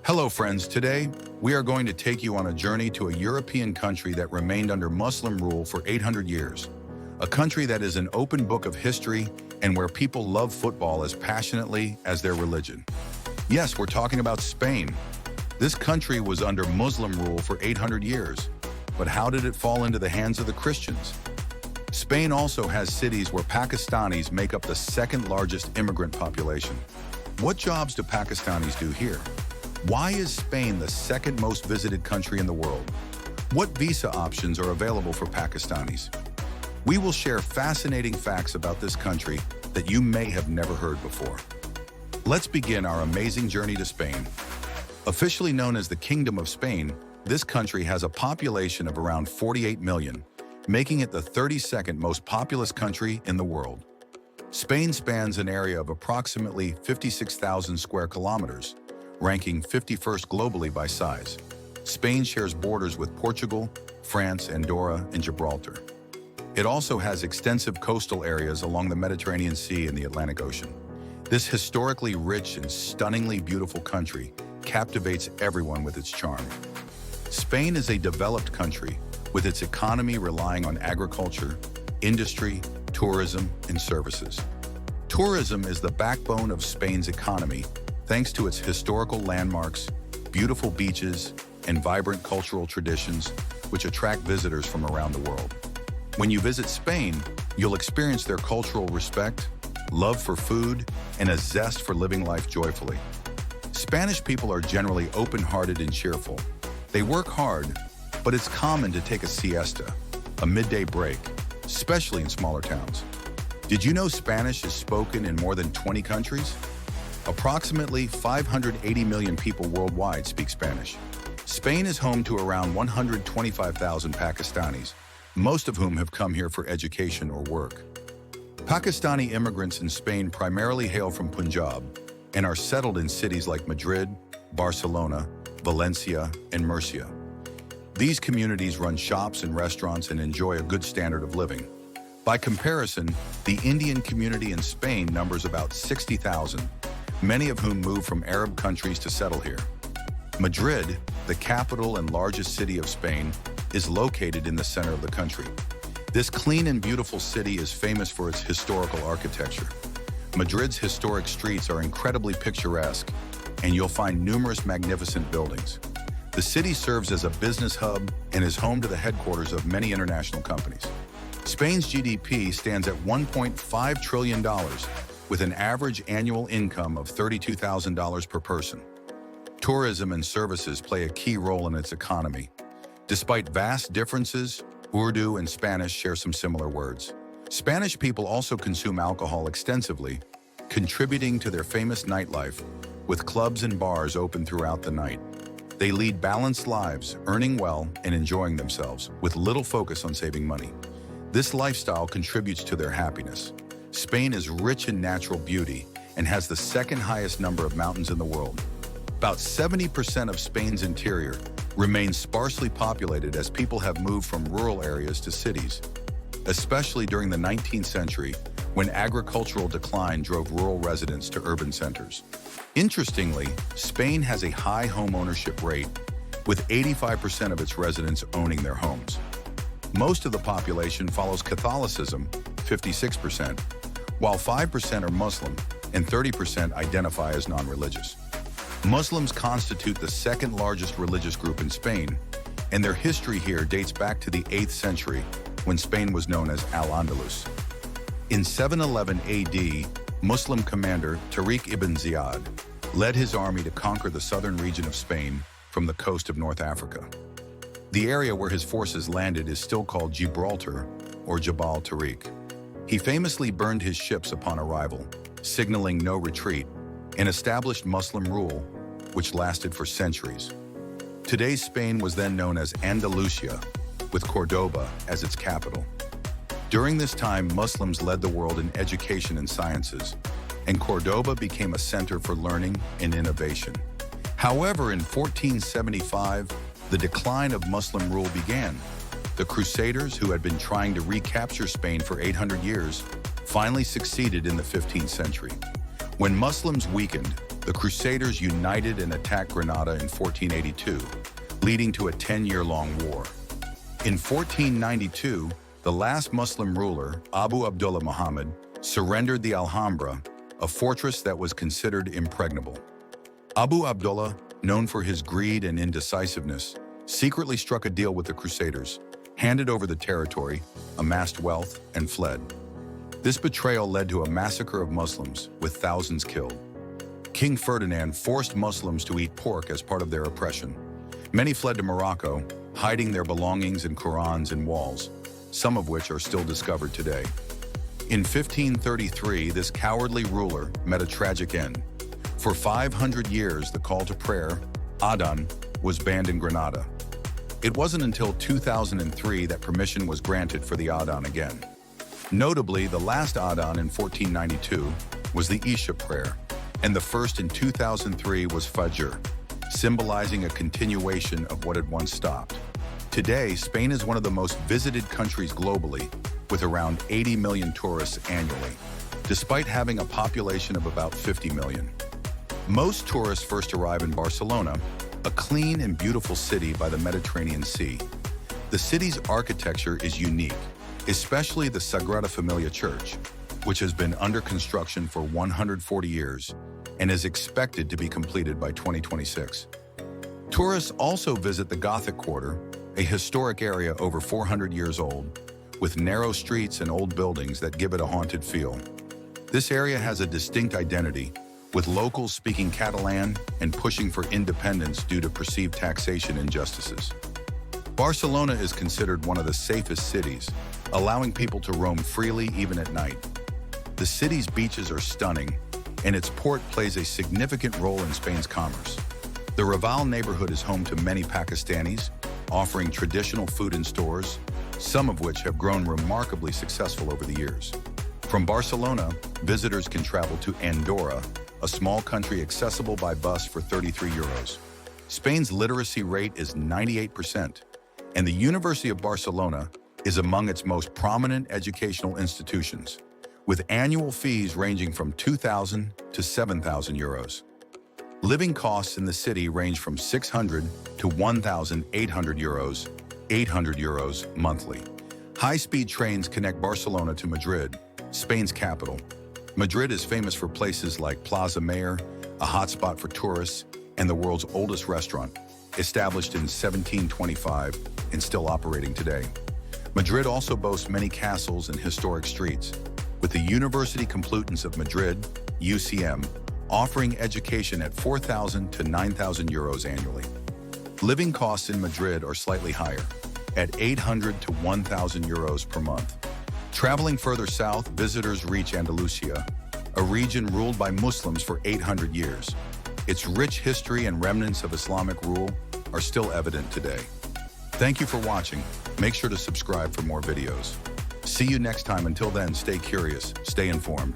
Hello friends, today we are going to take you on a journey to a European country that remained under Muslim rule for 800 years. A country that is an open book of history and where people love football as passionately as their religion. Yes, we're talking about Spain. This country was under Muslim rule for 800 years. But how did it fall into the hands of the Christians? Spain also has cities where Pakistanis make up the second largest immigrant population. What jobs do Pakistanis do here? Why is Spain the second most visited country in the world? What visa options are available for Pakistanis? We will share fascinating facts about this country that you may have never heard before. Let's begin our amazing journey to Spain. Officially known as the Kingdom of Spain, this country has a population of around 48 million, making it the 32nd most populous country in the world. Spain spans an area of approximately 56,000 square kilometers, ranking 51st globally by size. Spain shares borders with Portugal, France, Andorra, and Gibraltar. It also has extensive coastal areas along the Mediterranean Sea and the Atlantic Ocean. This historically rich and stunningly beautiful country captivates everyone with its charm. Spain is a developed country, with its economy relying on agriculture, industry, tourism, and services. Tourism is the backbone of Spain's economy, thanks to its historical landmarks, beautiful beaches, and vibrant cultural traditions, which attract visitors from around the world. When you visit Spain, you'll experience their cultural respect, love for food, and a zest for living life joyfully. Spanish people are generally open-hearted and cheerful. They work hard, but it's common to take a siesta, a midday break, especially in smaller towns. Did you know Spanish is spoken in more than 20 countries? Approximately 580 million people worldwide speak Spanish. Spain is home to around 125,000 Pakistanis, most of whom have come here for education or work. Pakistani immigrants in Spain primarily hail from Punjab and are settled in cities like Madrid, Barcelona, Valencia, and Murcia. These communities run shops and restaurants and enjoy a good standard of living. By comparison, the Indian community in Spain numbers about 60,000, many of whom moved from Arab countries to settle here. Madrid, the capital and largest city of Spain, is located in the center of the country. This clean and beautiful city is famous for its historical architecture. Madrid's historic streets are incredibly picturesque, and you'll find numerous magnificent buildings. The city serves as a business hub and is home to the headquarters of many international companies. Spain's GDP stands at $1.5 trillion, with an average annual income of $32,000 per person. Tourism and services play a key role in its economy. Despite vast differences, Urdu and Spanish share some similar words. Spanish people also consume alcohol extensively, contributing to their famous nightlife, with clubs and bars open throughout the night. They lead balanced lives, earning well and enjoying themselves, with little focus on saving money. This lifestyle contributes to their happiness. Spain is rich in natural beauty and has the second highest number of mountains in the world. About 70% of Spain's interior remains sparsely populated as people have moved from rural areas to cities, especially during the 19th century, when agricultural decline drove rural residents to urban centers. Interestingly, Spain has a high home ownership rate, with 85% of its residents owning their homes. Most of the population follows Catholicism, 56%, while 5% are Muslim and 30% identify as non-religious. Muslims constitute the second largest religious group in Spain, and their history here dates back to the 8th century, when Spain was known as Al-Andalus. In 711 AD, Muslim commander Tariq ibn Ziyad led his army to conquer the southern region of Spain from the coast of North Africa. The area where his forces landed is still called Gibraltar, or Jabal Tariq. He famously burned his ships upon arrival, signaling no retreat, and established Muslim rule, which lasted for centuries. Today's Spain was then known as Andalusia, with Cordoba as its capital. During this time, Muslims led the world in education and sciences, and Cordoba became a center for learning and innovation. However, in 1475, the decline of Muslim rule began. The Crusaders, who had been trying to recapture Spain for 800 years, finally succeeded in the 15th century. When Muslims weakened, the Crusaders united and attacked Granada in 1482, leading to a 10-year-long war. In 1492, the last Muslim ruler, Abu Abdullah Muhammad, surrendered the Alhambra, a fortress that was considered impregnable. Abu Abdullah, known for his greed and indecisiveness, secretly struck a deal with the Crusaders, handed over the territory, amassed wealth, and fled. This betrayal led to a massacre of Muslims, with thousands killed. King Ferdinand forced Muslims to eat pork as part of their oppression. Many fled to Morocco, hiding their belongings and Qurans in walls, some of which are still discovered today. In 1533, this cowardly ruler met a tragic end. For 500 years, the call to prayer, Adhan, was banned in Granada. It wasn't until 2003 that permission was granted for the Adhan again. Notably, the last Adhan in 1492 was the Isha prayer, and the first in 2003 was Fajr, symbolizing a continuation of what had once stopped. Today, Spain is one of the most visited countries globally, with around 80 million tourists annually, despite having a population of about 50 million. Most tourists first arrive in Barcelona, a clean and beautiful city by the Mediterranean Sea. The city's architecture is unique, especially the Sagrada Familia church, which has been under construction for 140 years and is expected to be completed by 2026. Tourists also visit the Gothic Quarter, a historic area over 400 years old, with narrow streets and old buildings that give it a haunted feel. This area has a distinct identity, with locals speaking Catalan and pushing for independence due to perceived taxation injustices. Barcelona is considered one of the safest cities, allowing people to roam freely even at night. The city's beaches are stunning, and its port plays a significant role in Spain's commerce. The Raval neighborhood is home to many Pakistanis, offering traditional food in stores, some of which have grown remarkably successful over the years. From Barcelona, visitors can travel to Andorra, a small country accessible by bus for 33 euros. Spain's literacy rate is 98%, and the University of Barcelona is among its most prominent educational institutions, with annual fees ranging from 2,000 to 7,000 euros. Living costs in the city range from 600 to 1,800 euros, 800 euros monthly. High-speed trains connect Barcelona to Madrid, Spain's capital. Madrid is famous for places like Plaza Mayor, a hotspot for tourists, and the world's oldest restaurant, established in 1725 and still operating today. Madrid also boasts many castles and historic streets, with the University Complutense of Madrid, UCM, offering education at 4,000 to 9,000 euros annually. Living costs in Madrid are slightly higher, at 800 to 1,000 euros per month. Traveling further south, visitors reach Andalusia, a region ruled by Muslims for 800 years. Its rich history and remnants of Islamic rule are still evident today. Thank you for watching. Make sure to subscribe for more videos. See you next time. Until then, stay curious, stay informed.